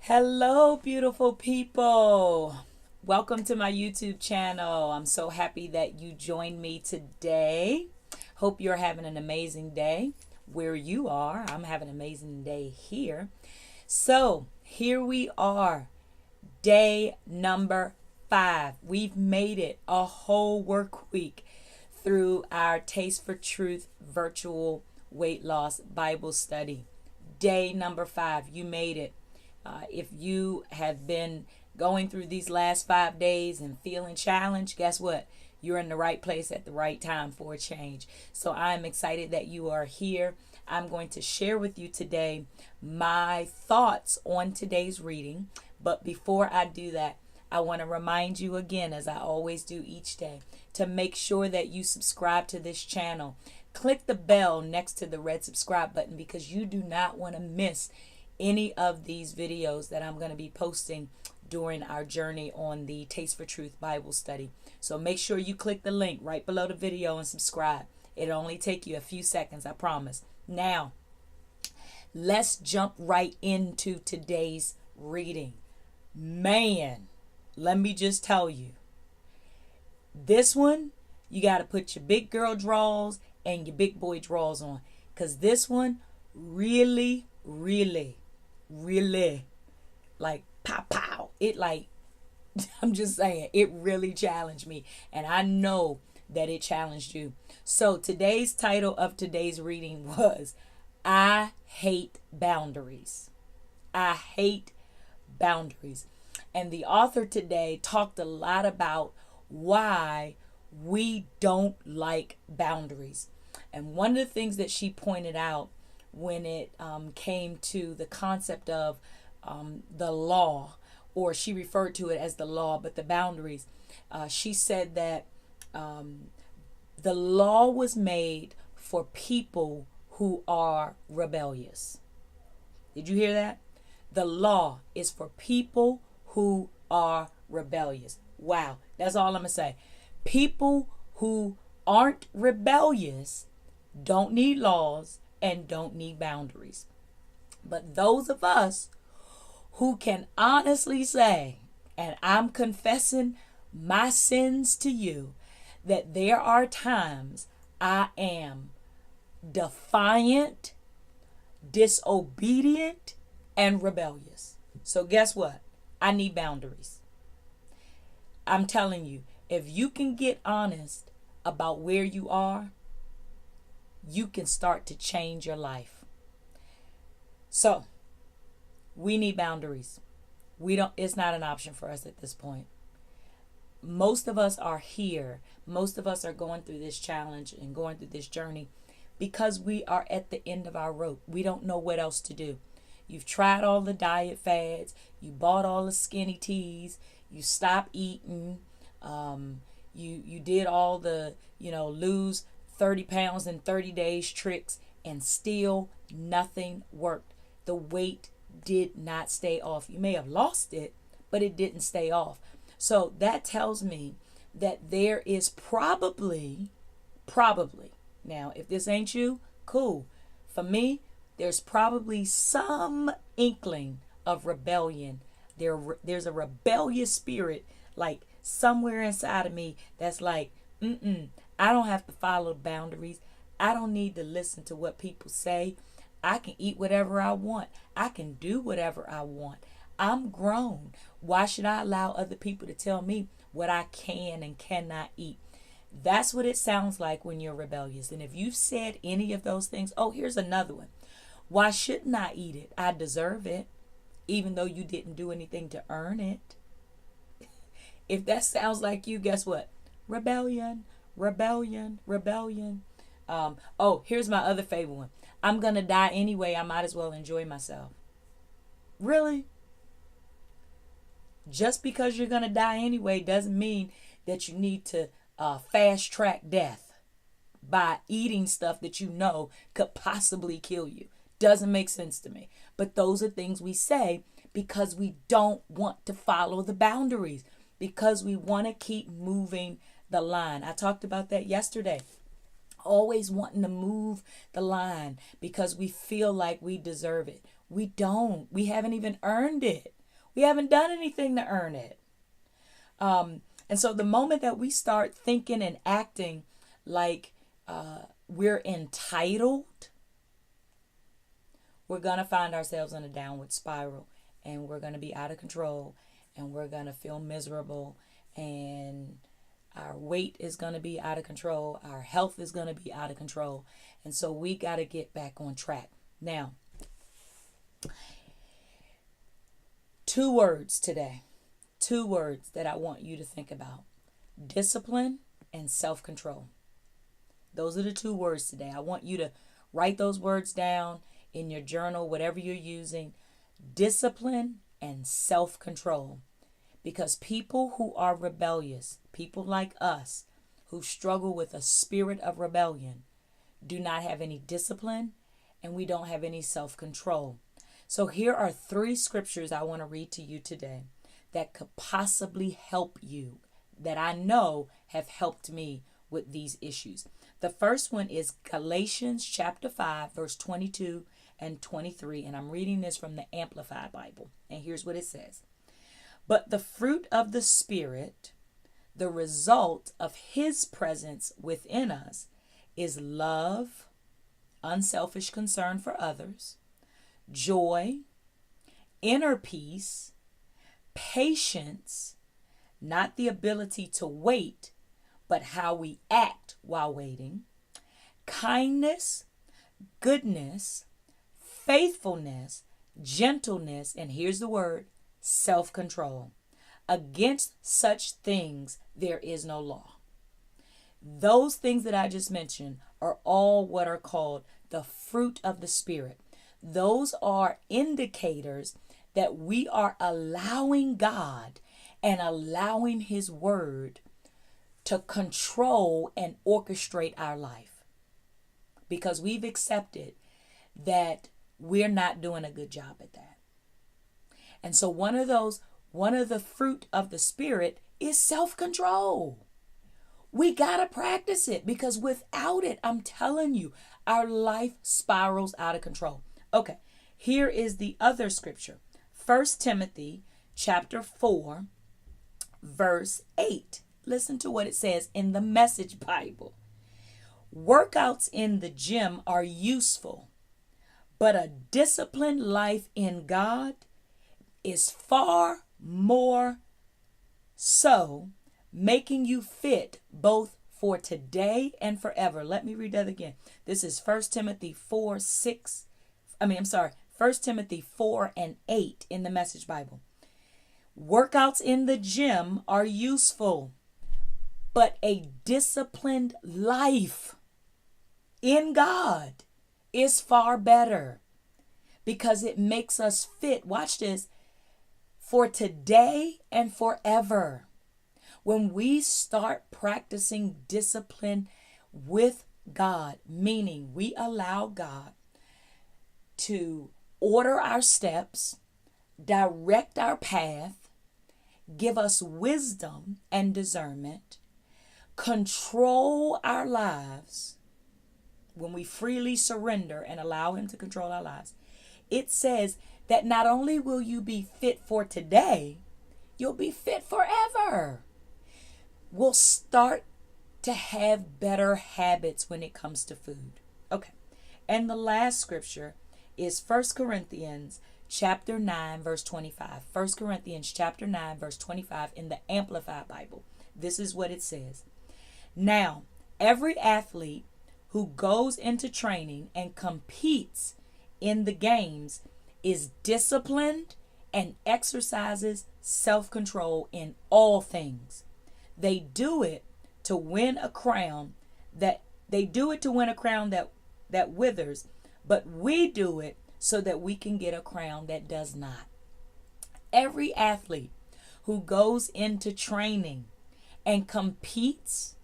Hello, beautiful people. Welcome to my YouTube channel. I'm so happy that you joined me today. Hope you're having an amazing day where you are. I'm having an amazing day here. So, here we are, day number 5. We've made it a whole work week through our Taste for Truth virtual weight loss Bible study. Day number 5. You made it. If you have been going through these last 5 days and feeling challenged, guess what? You're in the right place at the right time for a change. So I'm excited that you are here. I'm going to share with you today my thoughts on today's reading. But before I do that, I want to remind you again, as I always do each day, to make sure that you subscribe to this channel. Click the bell next to the red subscribe button because you do not want to miss any of these videos that I'm going to be posting during our journey on the Taste for Truth Bible study. So make sure you click the link right below the video and subscribe. It'll only take you a few seconds, I promise. Now, let's jump right into today's reading. Man, let me just tell you, this one, you got to put your big girl drawers and your big boy drawers on, because this one really like pow, it like I'm just saying, it really challenged me, and I know that it challenged you. So today's title of today's reading was I hate boundaries. I hate boundaries. And the author today talked a lot about why we don't like boundaries. And one of the things that she pointed out when it came to the concept of the law, or she referred to it as the law, but the boundaries, she said that the law was made for people who are rebellious. Did you hear that? The law is for people who are rebellious. Wow, that's all I'm going to say. People who aren't rebellious don't need laws and don't need boundaries. But those of us who can honestly say, and I'm confessing my sins to you, that there are times I am defiant, disobedient, and rebellious. So guess what? I need boundaries. I'm telling you, if you can get honest about where you are, you can start to change your life. So, we need boundaries. It's not an option for us at this point. Most of us are here. Most of us are going through this challenge and going through this journey because we are at the end of our rope. We don't know what else to do. You've tried all the diet fads. You bought all the skinny teas. You stopped eating. You did all the, lose 30 pounds in 30 days tricks, and still nothing worked. The weight did not stay off. You may have lost it, but it didn't stay off. So that tells me that there is probably, now if this ain't you, cool. For me, there's probably some inkling of rebellion. There's a rebellious spirit like somewhere inside of me that's like, I don't have to follow boundaries. I don't need to listen to what people say. I can eat whatever I want. I can do whatever I want. I'm grown. Why should I allow other people to tell me what I can and cannot eat? That's what it sounds like when you're rebellious. And if you've said any of those things, here's another one. Why shouldn't I eat it? I deserve it, even though you didn't do anything to earn it. If that sounds like you, guess what? Rebellion. Here's my other favorite one. I'm going to die anyway. I might as well enjoy myself. Really? Just because you're going to die anyway doesn't mean that you need to fast track death by eating stuff that you know could possibly kill you. Doesn't make sense to me. But those are things we say because we don't want to follow the boundaries, because we want to keep moving the line. I talked about that yesterday. Always wanting to move the line because we feel like we deserve it. We don't. We haven't even earned it. We haven't done anything to earn it. And so the moment that we start thinking and acting like we're entitled, we're going to find ourselves in a downward spiral, and we're going to be out of control, and we're going to feel miserable, and our weight is going to be out of control. Our health is going to be out of control. And so we got to get back on track. Now, 2 words today. 2 words that I want you to think about. Discipline and self-control. Those are the 2 words today. I want you to write those words down in your journal, whatever you're using. Discipline and self-control. Because people who are rebellious, people like us who struggle with a spirit of rebellion, do not have any discipline, and we don't have any self-control. So here are 3 scriptures I want to read to you today that could possibly help you, that I know have helped me with these issues. The first one is Galatians chapter 5, verse 22 and 23. And I'm reading this from the Amplified Bible. And here's what it says. But the fruit of the Spirit, the result of His presence within us, is love, unselfish concern for others, joy, inner peace, patience, not the ability to wait, but how we act while waiting, kindness, goodness, faithfulness, gentleness, and here's the word, self-control. Against such things there is no law. Those things that I just mentioned are all what are called the fruit of the Spirit. Those are indicators that we are allowing God and allowing His Word to control and orchestrate our life. Because we've accepted that we're not doing a good job at that. And so one of the fruit of the Spirit is self-control. We got to practice it, because without it, I'm telling you, our life spirals out of control. Okay, here is the other scripture. 1 Timothy chapter 4, verse 8. Listen to what it says in the Message Bible. Workouts in the gym are useful, but a disciplined life in God is far more so, making you fit both for today and forever. Let me read that again. This is 1 Timothy 4 and 8 in the Message Bible. Workouts in the gym are useful, but a disciplined life in God is far better, because it makes us fit, watch this, for today and forever. When we start practicing discipline with God, meaning we allow God to order our steps, direct our path, give us wisdom and discernment, control our lives, when we freely surrender and allow Him to control our lives, it says that not only will you be fit for today, you'll be fit forever. We'll start to have better habits when it comes to food. Okay. And the last scripture is 1 Corinthians chapter 9, verse 25. 1 Corinthians chapter 9, verse 25 in the Amplified Bible. This is what it says. Now, every athlete who goes into training and competes in the games is disciplined and exercises self-control in all things. They do it to win a crown that withers, but we do it so that we can get a crown that does not. Every athlete who goes into training and competes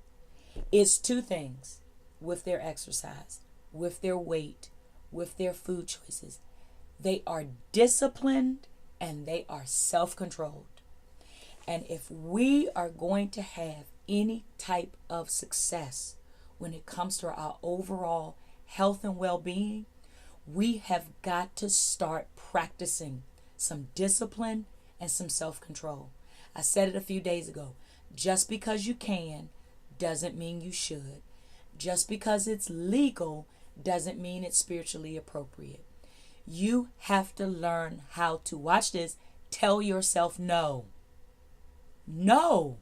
is 2 things: with their exercise, with their weight, with their food choices. They are disciplined and they are self-controlled. And if we are going to have any type of success when it comes to our overall health and well-being, we have got to start practicing some discipline and some self-control. I said it a few days ago. Just because you can doesn't mean you should. Just because it's legal doesn't mean it's spiritually appropriate. You have to learn how to, watch this, tell yourself no. No.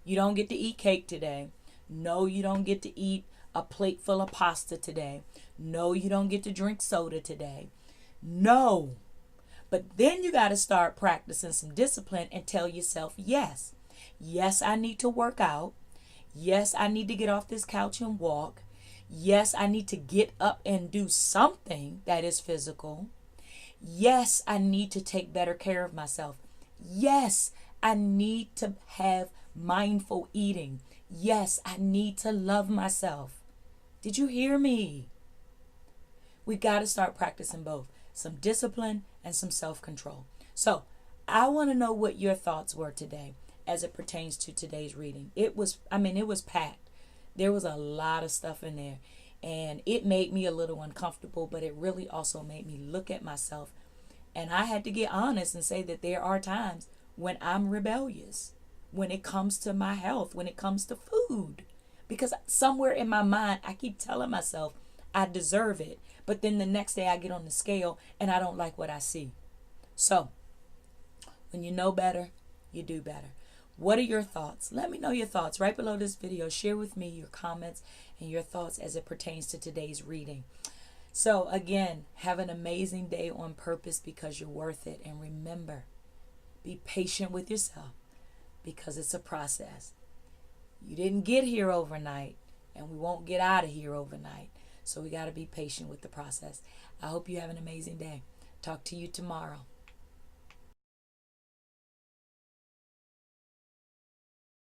You don't get to eat cake today. No, you don't get to eat a plate full of pasta today. No, you don't get to drink soda today. No. But then you got to start practicing some discipline and tell yourself yes. Yes, I need to work out. Yes, I need to get off this couch and walk. Yes, I need to get up and do something that is physical. Yes, I need to take better care of myself. Yes, I need to have mindful eating. Yes, I need to love myself. Did you hear me? We got to start practicing both. Some discipline and some self-control. So, I want to know what your thoughts were today as it pertains to today's reading. It was packed. There was a lot of stuff in there. And it made me a little uncomfortable, but it really also made me look at myself. And I had to get honest and say that there are times when I'm rebellious, when it comes to my health, when it comes to food. Because somewhere in my mind, I keep telling myself I deserve it. But then the next day I get on the scale and I don't like what I see. So, when you know better, you do better. What are your thoughts? Let me know your thoughts right below this video. Share with me your comments and your thoughts as it pertains to today's reading. So again, have an amazing day on purpose because you're worth it. And remember, be patient with yourself because it's a process. You didn't get here overnight and we won't get out of here overnight. So we got to be patient with the process. I hope you have an amazing day. Talk to you tomorrow.